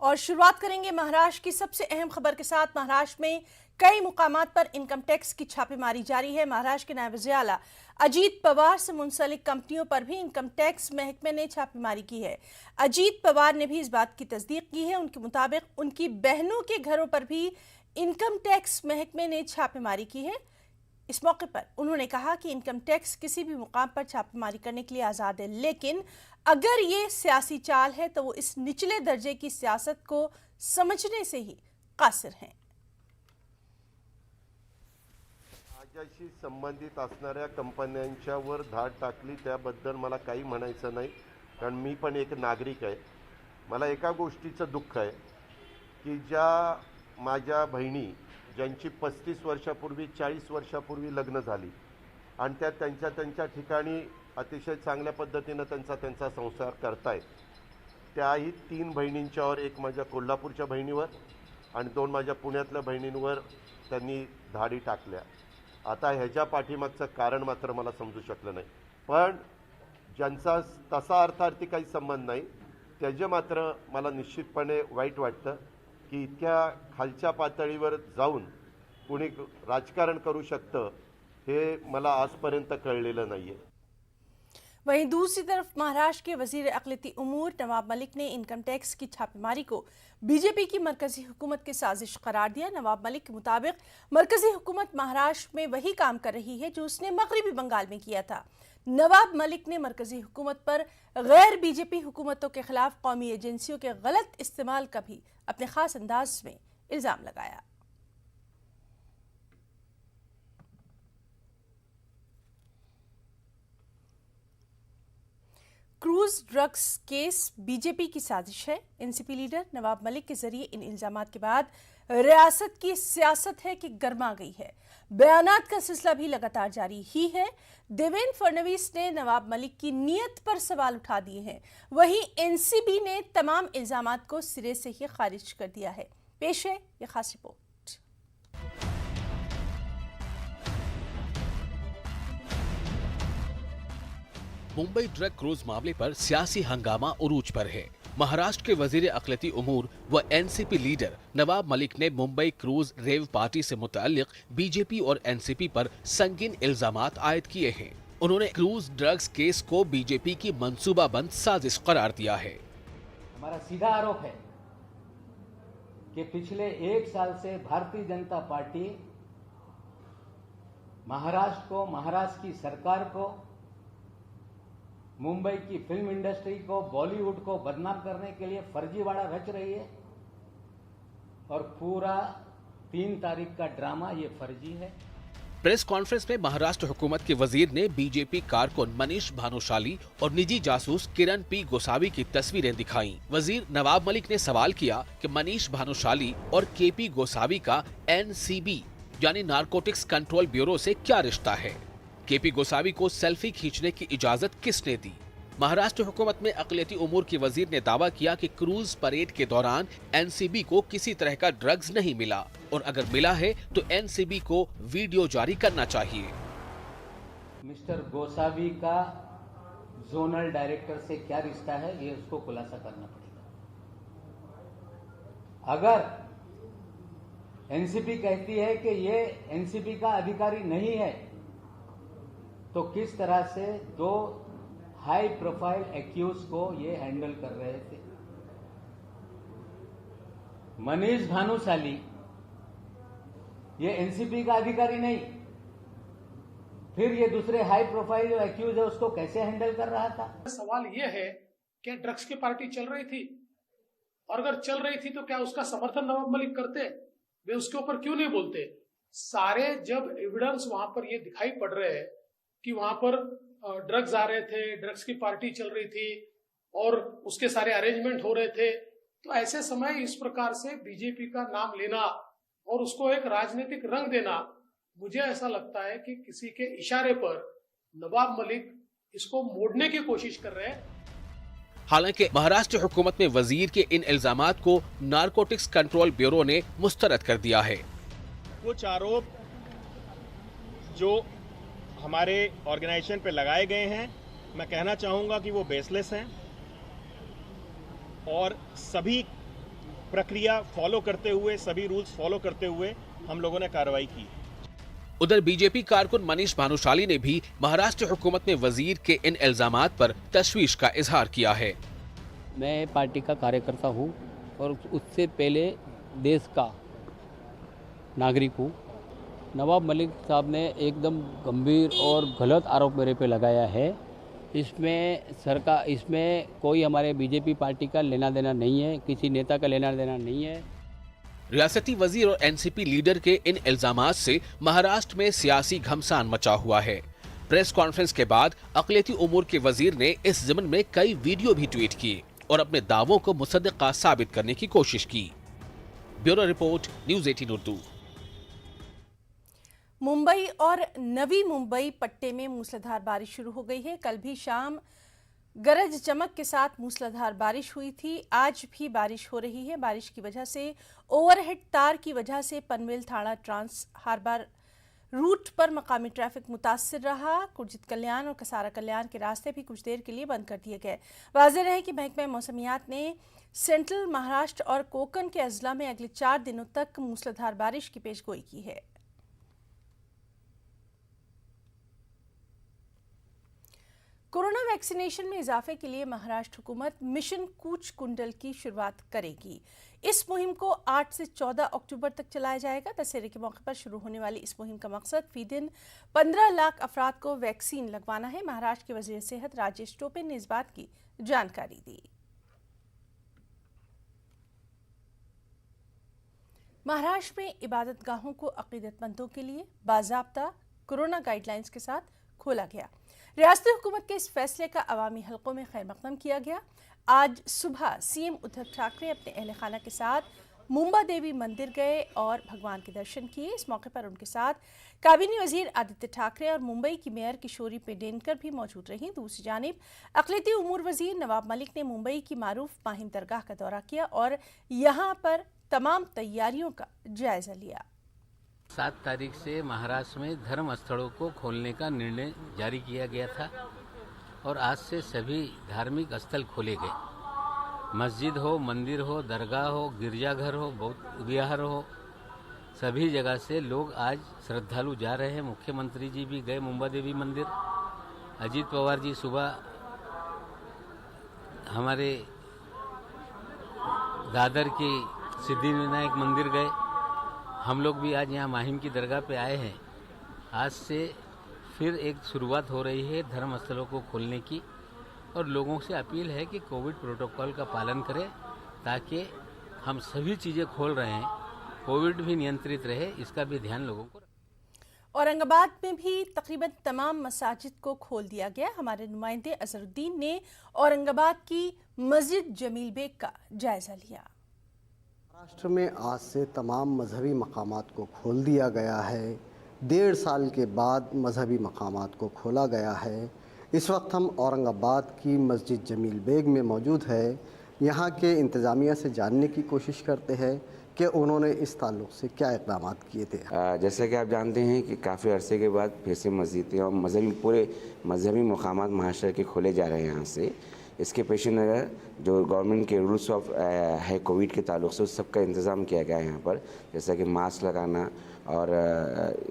और शुरुआत करेंगे महाराष्ट्र की सबसे अहम खबर के साथ। महाराष्ट्र में कई मुकामात पर इनकम टैक्स की छापेमारी जारी है। महाराष्ट्र के नायब वज़ीर आला अजीत पवार से मुंसलिक कंपनियों पर भी इनकम टैक्स महकमे ने छापेमारी की है। अजीत पवार ने भी इस बात की तस्दीक की है। उनके मुताबिक उनकी बहनों के घरों पर भी इनकम टैक्स महकमे ने छापेमारी की है। इस मौके पर उन्होंने कहा कि इनकम टैक्स किसी भी मुकाम पर छापेमारी करने के लिए आज़ाद है, लेकिन अगर ये सियासी चाल है तो वो इस निचले दर्जे की सियासत को समझने से ही कासिर हैं। माझ्याशी संबंधित असणाऱ्या कंपन्यांच्यावर धाड टाकली त्याबद्दल मला काही म्हणायचं नाही, कारण मी पण एक नागरिक आहे। मला एका गोष्टीचं दुःख आहे की ज्या माझ्या बहिणी ज्यांची 35 वर्षापूर्वी 40 वर्षापूर्वी लग्न झाली आणि त्या त्यांच्या ठिकाणी अतिशय चांगल्या पद्धतीने त्यांचा संसार करतायत, त्याही 3 बहिणींच्यावर, एक माझ्या कोल्हापूरच्या बहिणीवर आणि 2 माझ्या पुण्यातल्या बहिणींवर त्यांनी धाडी टाकल्या। आता ह्याच्या पाठीमागचं कारण मात्र मला समजू शकलं नाही, पण ज्यांचा तसा अर्थार्थी काही संबंध नाही त्याचे मात्र मला निश्चितपणे वाईट वाटतं की इतक्या खालच्या पातळीवर जाऊन कोणी राजकारण करू शकतं हे मला आजपर्यंत कळलेलं नाहीये। वहीं दूसरी तरफ महाराष्ट्र के वजीर अक़लियती उमूर नवाब मलिक ने इनकम टैक्स की छापेमारी को बीजेपी की मरकजी हुकूमत की साजिश करार दिया। नवाब मलिक के मुताबिक मरकजी हुकूमत महाराष्ट्र में वही काम कर रही है जो उसने मगरबी बंगाल में किया था। नवाब मलिक ने मरकजी हुकूमत पर गैर बीजेपी हुकूमतों के खिलाफ कौमी एजेंसियों के गलत इस्तेमाल का भी अपने खास अंदाज में इल्ज़ाम लगाया। क्रूज ड्रग्स केस बीजेपी की साजिश है। एनसीपी लीडर नवाब मलिक के जरिए इन इल्जामात के बाद रियासत की सियासत है कि गर्मा गई है। बयानात का सिलसिला भी लगातार जारी ही है। देवेंद्र फडणवीस ने नवाब मलिक की नीयत पर सवाल उठा दिए हैं, वहीं एनसीबी ने तमाम इल्जामात को सिरे से ही खारिज कर दिया है। पेश है ये खास रिपोर्ट। मुंबई ड्रग क्रूज मामले पर सियासी हंगामा उरूज पर है। महाराष्ट्र के वजीर अक़लियती उमूर व एनसीपी लीडर नवाब मलिक ने मुंबई क्रूज रेव पार्टी से मुताल्लिक बीजेपी और एनसीपी पर संगीन इल्जामात आयद किए हैं। उन्होंने क्रूज ड्रग्स केस को बीजेपी की मंसूबाबंद साजिश करार दिया है। हमारा सीधा आरोप है कि पिछले 1 साल से भारतीय जनता पार्टी महाराष्ट्र को, महाराष्ट्र की सरकार को, मुंबई की फिल्म इंडस्ट्री को, बॉलीवुड को बदनाम करने के लिए फर्जीवाड़ा रच रही है और पूरा 3 तारीख का ड्रामा ये फर्जी है। प्रेस कॉन्फ्रेंस में महाराष्ट्र हुकूमत के वजीर ने बीजेपी कारकुन मनीष भानुशाली और निजी जासूस किरण पी गोसावी की तस्वीरें दिखाईं। वजीर नवाब मलिक ने सवाल किया कि मनीष भानुशाली और केपी गोसावी का एनसीबी यानी नारकोटिक्स कंट्रोल ब्यूरो से क्या रिश्ता है। केपी गोसावी को सेल्फी खींचने की इजाजत किसने दी। महाराष्ट्र हुकूमत में अक़लियती उमूर के वजीर ने दावा किया कि क्रूज परेड के दौरान एनसीबी को किसी तरह का ड्रग्स नहीं मिला और अगर मिला है तो एनसीबी को वीडियो जारी करना चाहिए। मिस्टर गोसावी का जोनल डायरेक्टर से क्या रिश्ता है ये उसको खुलासा करना पड़ेगा। अगर एनसीबी कहती है कि ये एनसीबी का अधिकारी नहीं है तो किस तरह से 2 हाई प्रोफाइल एक्यूज को ये हैंडल कर रहे थे। मनीष भानुशाली ये एनसीबी का अधिकारी नहीं, फिर ये दूसरे हाई प्रोफाइल जो एक्यूज है उसको कैसे हैंडल कर रहा था। सवाल ये है कि ड्रग्स की पार्टी चल रही थी, और अगर चल रही थी तो क्या उसका समर्थन नवाब मलिक करते? वे उसके ऊपर क्यों नहीं बोलते? सारे जब एविडेंस वहां पर ये दिखाई पड़ रहे हैं कि वहां पर ड्रग्स आ रहे थे, ड्रग्स की पार्टी चल रही थी और उसके सारे अरेंजमेंट हो रहे थे, तो ऐसे समय इस प्रकार से बीजेपी का नाम लेना और उसको एक राजनीतिक रंग देना, मुझे ऐसा लगता है कि किसी के इशारे पर नवाब मलिक इसको मोड़ने की कोशिश कर रहे हैं। हालांकि महाराष्ट्र हुकूमत में वजीर के इन इल्जामात को नारकोटिक्स कंट्रोल ब्यूरो ने मुस्तरद कर दिया है। कुछ आरोप जो हमारे ऑर्गेनाइजेशन पे लगाए गए हैं, मैं कहना चाहूँगा कि वो बेसलेस हैं और सभी प्रक्रिया फॉलो करते हुए, सभी रूल्स फॉलो करते हुए हम लोगों ने कार्रवाई की। उधर बीजेपी कारकुन मनीष भानुशाली ने भी महाराष्ट्र हुकूमत में वजीर के इन इल्जामात पर तशवीश का इजहार किया है। मैं पार्टी का कार्यकर्ता हूं और उससे पहले देश का नागरिक हूं। नवाब मलिक साहब ने एकदम गंभीर और गलत आरोप मेरे पे लगाया है। इसमें कोई हमारे बीजेपी पार्टी का लेना देना नहीं है, किसी नेता का लेना देना नहीं है। रियासती वजीर और एनसीपी लीडर के इन इल्जामात से महाराष्ट्र में सियासी घमसान मचा हुआ है। प्रेस कॉन्फ्रेंस के बाद अक़लियती उमूर के वजीर ने इस ज़िम्न में कई वीडियो भी ट्वीट किए और अपने दावों को मुसद्दिक़ा साबित करने की कोशिश की। Bureau report, news 18 Urdu. Mumbai और नवी मुंबई पट्टे में मूसलाधार बारिश शुरू हो गई है। कल भी शाम गरज चमक के साथ मूसलाधार बारिश हुई थी। आज भी बारिश हो रही है। बारिश की वजह से ओवरहेड तार की वजह से पनवेल थाना ट्रांस हार्बर रूट पर मकामी ट्रैफिक मुतासिर रहा। कुर्जित कल्याण और कसारा कल्याण के रास्ते भी कुछ देर के लिए बंद कर दिए गए। वाज़ेह रहे कि महकमा मौसमियात ने सेंट्रल महाराष्ट्र और कोकन के अजला में अगले 4 दिनों तक मूसलाधार बारिश की पेशगोई की है। कोरोना वैक्सीनेशन में इजाफे के लिए महाराष्ट्र हुकूमत मिशन कूच कुंडल की शुरुआत करेगी। इस मुहिम को 8 से 14 अक्टूबर तक चलाया जाएगा। दशहरे के मौके पर शुरू होने वाली इस मुहिम का मकसद फी दिन 15 लाख अफराद को वैक्सीन लगवाना है। महाराष्ट्र के वजीर सेहत राजेश टोपे ने इस बात की जानकारी दी। महाराष्ट्र में इबादतगाहों को अकीदतमंदों के लिए बाज़ाब्ता कोरोना गाइडलाइंस के साथ खोला गया। रियासती हुकूमत के इस फैसले का अवामी हलकों में खैर मकदम किया गया। आज सुबह सीएम उद्धव ठाकरे अपने अहल खाना के साथ मुंबा देवी मंदिर गए और भगवान के दर्शन किए। इस मौके पर उनके साथ काबीना वजीर आदित्य ठाकरे और मुंबई की मेयर किशोरी पेडेनकर भी मौजूद रहीं। दूसरी जानिब अक़लियती उमूर वजीर नवाब मलिक ने मुंबई की मारूफ माहिम दरगाह का दौरा किया और यहाँ पर तमाम तैयारियों का जायजा लिया। 7 तारीख से महाराष्ट्र में धर्म स्थलों को खोलने का निर्णय जारी किया गया था और आज से सभी धार्मिक स्थल खोले गए। मस्जिद हो, मंदिर हो, दरगाह हो, गिरजाघर हो, बौद्ध विहार हो, सभी जगह से लोग आज श्रद्धालु जा रहे हैं। मुख्यमंत्री जी भी गए मुंबा देवी मंदिर। अजीत पवार जी सुबह हमारे दादर की सिद्धिविनायक मंदिर गए। हम लोग भी आज यहाँ माहिम की दरगाह पे आए हैं। आज से फिर एक शुरुआत हो रही है धर्म स्थलों को खोलने की और लोगों से अपील है कि कोविड प्रोटोकॉल का पालन करें ताकि हम सभी चीज़ें खोल रहे हैं, कोविड भी नियंत्रित रहे, इसका भी ध्यान लोगों को। औरंगाबाद में भी तकरीबन तमाम मसाजिद को खोल दिया गया। हमारे नुमाइंदे अजहरुद्दीन ने औरंगाबाद की मस्जिद जमील बेग का जायजा लिया। महाराष्ट्र में आज से तमाम मजहबी मकामात को खोल दिया गया है। 1.5 साल के बाद मजहबी मकामात को खोला गया है। इस वक्त हम औरंगाबाद की मस्जिद जमील बेग में मौजूद है। यहाँ के इंतज़ामिया से जानने की कोशिश करते हैं कि उन्होंने इस ताल्लुक़ से क्या इक़दाम किए थे। जैसा कि आप जानते हैं कि काफ़ी अरसे के बाद फिर से मस्जिदें और पूरे मजहबी मकामात महाराष्ट्र के खोले जा रहे हैं। यहाँ से इसके पेश नज़र जो गवर्नमेंट के रूल्स ऑफ है कोविड के ताल्लुक़ से उस सब का इंतज़ाम किया गया है यहाँ पर, जैसा कि मास्क लगाना और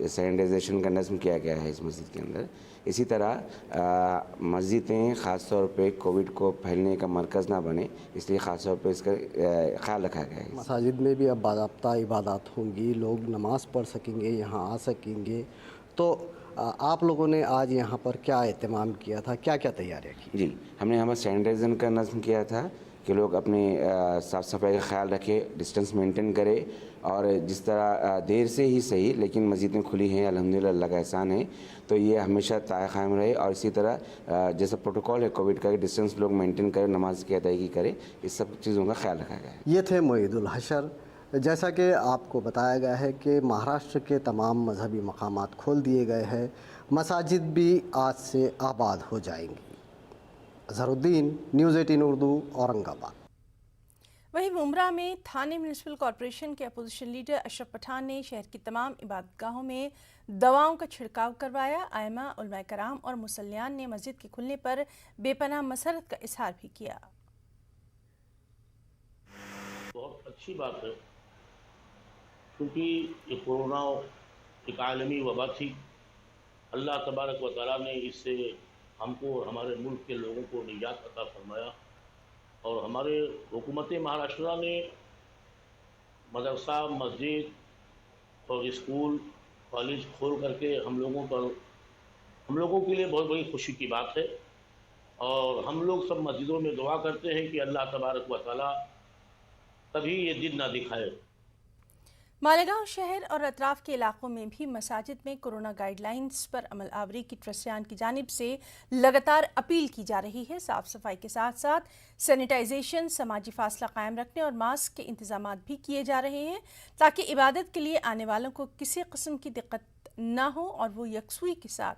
सैनिटाइजेशन का नज़म किया गया है इस मस्जिद के अंदर। इसी तरह मस्जिदें ख़ास तौर पे कोविड को फैलने का मरकज़ ना बने, इसलिए ख़ास तौर पे इसका ख्याल रखा गया है। मसाजिद में भी अब बाज़ाब्ता इबादत होंगी, लोग नमाज़ पढ़ सकेंगे, यहाँ आ सकेंगे। तो आप लोगों ने आज यहाँ पर क्या एहतमाम किया था, क्या क्या तैयारियाँ की? जी, हमने यहाँ पर सैनिटाइजेशन का नज़म किया था कि लोग अपने साफ़ सफाई का ख्याल रखें, डिस्टेंस मेंटेन करें और जिस तरह देर से ही सही लेकिन मस्जिदें खुली हैं, अल्हम्दुलिल्लाह अल्लाह का एहसान है, तो ये हमेशा कायम रहे। और इसी तरह जैसा प्रोटोकॉल है कोविड का, डिस्टेंस लोग मेंटेन करें, नमाज की अदायगी करें, इस सब चीज़ों का ख्याल रखा गया है। ये थे मोईदुल हशर। जैसा कि आपको बताया गया है कि महाराष्ट्र के तमाम मजहबी मकामात खोल दिए गए हैं, मसाजिद भी आज से आबाद हो जाएंगी। अजहरुद्दीन, न्यूज़ 18 उर्दू, औरंगाबाद। वहीं मुमरा में थाने म्यूनिसिपल कॉरपोरेशन के अपोजिशन लीडर अशरफ पठान ने शहर की तमाम इबादतगाहों में दवाओं का छिड़काव करवाया। आयमा, उलमाए कराम और मुसल्लियान ने मस्जिद के खुलने पर बेपनाह मसरत का इजहार भी किया। बहुत अच्छी बात है, क्योंकि ये कोरोना एक आलमी वबा थी। अल्लाह तबारक व तआला ने इससे हमको और हमारे मुल्क के लोगों को निजात अता फरमाया और हमारे हुकूमत महाराष्ट्र ने मदरसा, मस्जिद और स्कूल, कॉलेज खोल करके हम लोगों के लिए बहुत बड़ी खुशी की बात है। और हम लोग सब मस्जिदों में दुआ करते हैं कि अल्लाह तबारक व तआला कभी ये दिन ना दिखाए। मालेगांव शहर और अतराफ के इलाकों में भी मसाजिद में कोरोना गाइडलाइंस पर अमल आवरी की ट्रस्टियान की जानिब से लगातार अपील की जा रही है। साफ सफाई के साथ साथ सैनिटाइजेशन, समाजी फासला कायम रखने और मास्क के इंतजाम भी किए जा रहे हैं ताकि इबादत के लिए आने वालों को किसी किस्म की दिक्कत ना हो और वो यकसुई के साथ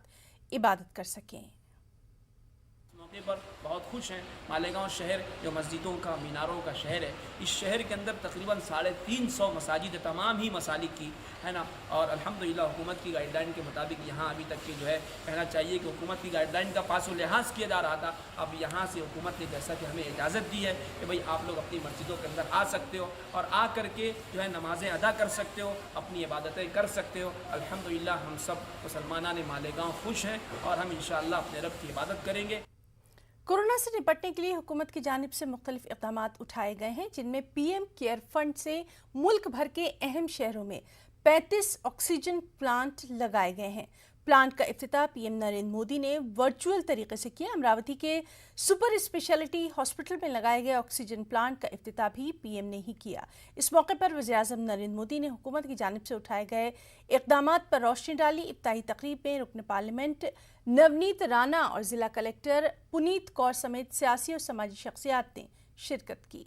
इबादत कर सकें। मौके पर बहुत खुश हैं। मालेगांव शहर जो मस्जिदों का, मीनारों का शहर है, इस शहर के अंदर तकरीबन 350 मसाजिद तमाम ही मसालिक की है ना। और अल्हम्दुलिल्लाह हुकूमत की गाइडलाइन के मुताबिक यहाँ अभी तक के जो है कहना चाहिए कि हुकूमत की गाइडलाइन का पासो लिहाज किया जा रहा था। अब यहाँ से हुकूमत ने जैसा कि हमें इजाज़त दी है कि भाई आप लोग अपनी मस्जिदों के अंदर आ सकते हो और आ करके जो है नमाज़ें अदा कर सकते हो, अपनी इबादतें कर सकते हो। अल्हम्दुलिल्लाह हम सब मुसलमानान मालेगांव खुश हैं और हम इंशाअल्लाह अपने रब की इबादत करेंगे। कोरोना से निपटने के लिए हुकूमत की जानिब से मुख्तलिफ इक़दाम उठाए गए हैं, जिनमें पीएम केयर फंड से मुल्क भर के अहम शहरों में 35 ऑक्सीजन प्लांट लगाए गए हैं। प्लांट का इफ्तिताह पीएम नरेंद्र मोदी ने वर्चुअल तरीके से किया। अमरावती के सुपर स्पेशलिटी हॉस्पिटल में लगाए गए ऑक्सीजन प्लांट का इफ्तिताह भी पीएम ने ही किया। इस मौके पर वज़ीर-ए-आज़म नरेंद्र मोदी ने हुकूमत की जानिब से उठाए गए इक़दामात पर रोशनी डाली। इफ्ताही तकरीब में रुकन पार्लियामेंट नवनीत राणा और ज़िला कलेक्टर पुनीत कौर समेत सियासी और समाजी शख्सियात ने शिरकत की।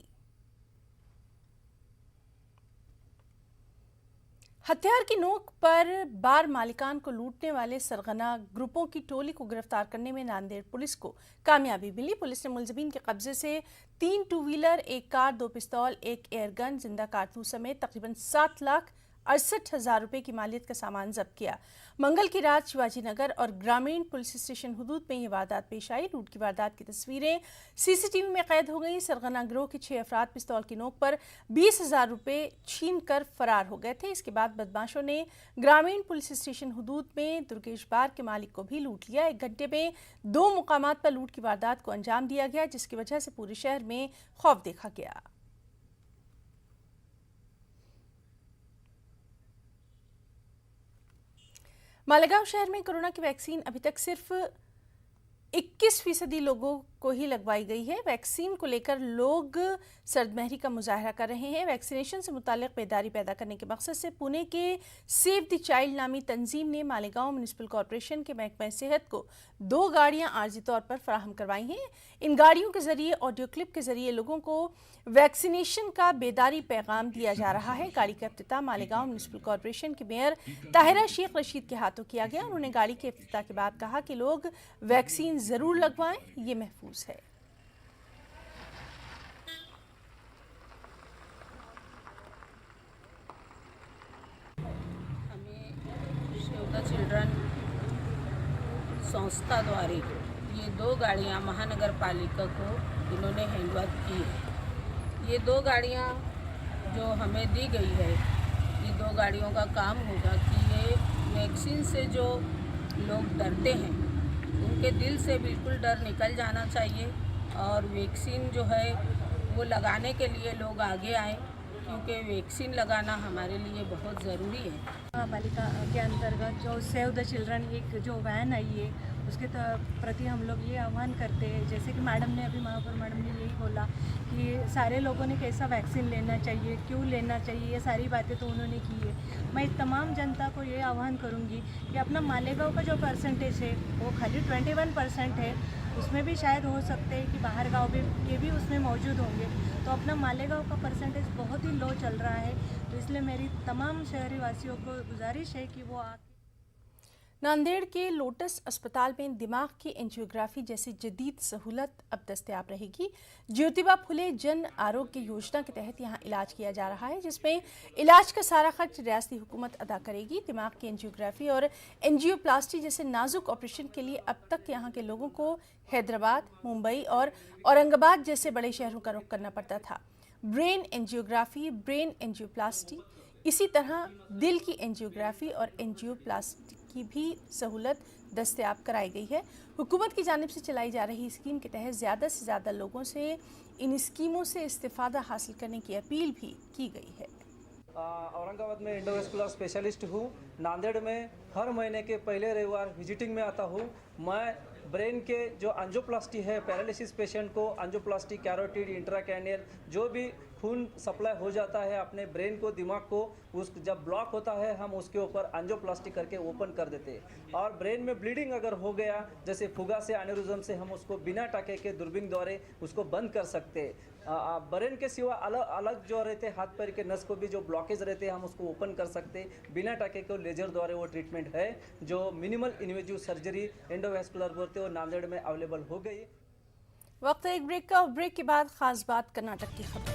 हथियार की नोक पर बार मालिकान को लूटने वाले सरगना ग्रुपों की टोली को गिरफ्तार करने में नांदेड़ पुलिस को कामयाबी मिली। पुलिस ने मुलजिमीन के कब्जे से 3 टू व्हीलर, 1 कार, 2 पिस्तौल, 1 एयरगन, जिंदा कारतूस समेत तकरीबन 7,68,000 रुपए की मालियत का सामान जब्त किया। मंगल की रात शिवाजी नगर और ग्रामीण पुलिस स्टेशन हुदूद में ये वारदात पेश आई। लूट की वारदात की तस्वीरें सीसीटीवी में कैद हो गई। सरगना गिरोह के 6 अफराद पिस्तौल की नोक पर 20,000 रुपए छीन कर फरार हो गए थे। इसके बाद बदमाशों ने ग्रामीण पुलिस स्टेशन हुदूद में दुर्गेश बार के मालिक को भी लूट लिया। एक घंटे में 2 मुकामात पर लूट की वारदात को अंजाम दिया गया, जिसकी वजह से पूरे शहर में खौफ देखा गया। मालेगांव शहर में कोरोना की वैक्सीन अभी तक सिर्फ 21% लोगों को ही लगवाई गई है। वैक्सीन को लेकर लोग सर्दमहरी का मुजाहरा कर रहे हैं। वैक्सीनेशन से मुताल्लिक बेदारी पैदा करने के मकसद से पुणे के सेव द चाइल्ड नामी तंजीम ने मालेगांव म्यूनिसिपल कॉरपोरेशन के महकमा सेहत को 2 गाड़ियां आर्जी तौर पर फराहम करवाई हैं। इन गाड़ियों के जरिए ऑडियो क्लिप के जरिए लोगों को वैक्सीनेशन का बेदारी पैगाम दिया जा रहा है। गाड़ी का इफ्तिताह मालेगांव म्यूनिसिपल कॉरपोरेशन के मेयर ताहिरा शेख रशीद के हाथों किया गया। उन्होंने गाड़ी के इफ्तिताह के बाद कहा कि लोग वैक्सीन जरूर लगवाएं, ये महफूज है। हमें सेव द चिल्ड्रन संस्था द्वारा ये 2 गाड़ियां महानगर पालिका को इन्होंने हैंडओवर की है। ये 2 गाड़ियां जो हमें दी गई है, ये 2 गाड़ियों का काम होगा कि ये वैक्सीन से जो लोग डरते हैं उनके दिल से बिल्कुल डर निकल जाना चाहिए और वैक्सीन जो है वो लगाने के लिए लोग आगे आए, क्योंकि वैक्सीन लगाना हमारे लिए बहुत ज़रूरी है। महापालिका के अंतर्गत जो सेव द चिल्ड्रन एक जो वैन आई है उसके प्रति हम लोग ये आह्वान करते हैं, जैसे कि मैडम ने अभी महापौर मैडम ने यही बोला कि सारे लोगों ने कैसा वैक्सीन लेना चाहिए, क्यों लेना चाहिए, ये सारी बातें तो उन्होंने की है। मैं तमाम जनता को ये आह्वान करूँगी कि अपना मालेगांव का जो परसेंटेज है वो खाली 21% है, उसमें भी शायद हो सकते हैं कि बाहर गाँव भी ये भी उसमें मौजूद होंगे, तो अपना मालेगांव का परसेंटेज बहुत ही लो चल रहा है। तो इसलिए मेरी तमाम शहरी वासियों को गुजारिश है कि वो नांदेड़ के लोटस अस्पताल में दिमाग की एंजियोग्राफी जैसी जदीद सहूलत अब दस्तयाब रहेगी। ज्योतिबा फुले जन आरोग्य योजना के तहत यहां इलाज किया जा रहा है, जिसमें इलाज का सारा खर्च रियासती हुकूमत अदा करेगी। दिमाग की एंजियोग्राफी और एंजियोप्लास्टी जैसे नाजुक ऑपरेशन के लिए अब तक यहां के लोगों को हैदराबाद, मुंबई और औरंगाबाद जैसे बड़े शहरों का रुख करना पड़ता था। ब्रेन एंजियोग्राफी, ब्रेन एंजियोप्लास्टी, इसी तरह दिल की एंजियोग्राफी और एंजियोप्लास्टी की भी सहूलत दस्तयाब कराई गई है। हुकूमत की जानिब से चलाई जा रही स्कीम के तहत ज़्यादा से ज़्यादा लोगों से इन स्कीमों से इस्तेफ़ादा हासिल करने की अपील भी की गई है। औरंगाबाद में एंडोवेस्कुलर स्पेशलिस्ट हूँ। नांदेड़ में हर महीने के पहले रविवार विजिटिंग में आता हूँ। मैं ब्रेन के जो एंजियोप्लास्टी है, पैरालिसिस पेशेंट को एंजियोप्लास्टी, कैरोटिड, इंट्राक्रैनियल, जो भी खून सप्लाई हो जाता है अपने ब्रेन को, दिमाग को, उस जब ब्लॉक होता है हम उसके ऊपर एंजियोप्लास्टी करके ओपन कर देते हैं। और ब्रेन में ब्लीडिंग अगर हो गया, जैसे फुगा से, एनेरिज्म से, हम उसको बिना टाके के दूरबीन द्वारा उसको बंद कर सकते हैं। ब्रेन के सिवा अलग अलग जो रहते हाथ पैर के नस को भी जो ब्लॉकेज रहते हैं हम उसको ओपन कर सकते हैं बिना टाके को। लेजर द्वारा वो ट्रीटमेंट है जो मिनिमल इन्वेजिव सर्जरी एंडोवेस्कुलर बोलते हैं, वो नांदेड़ में अवेलेबल हो गई। वक्त एक ब्रेक का, और ब्रेक के बाद खास बात कर्नाटक की खबर।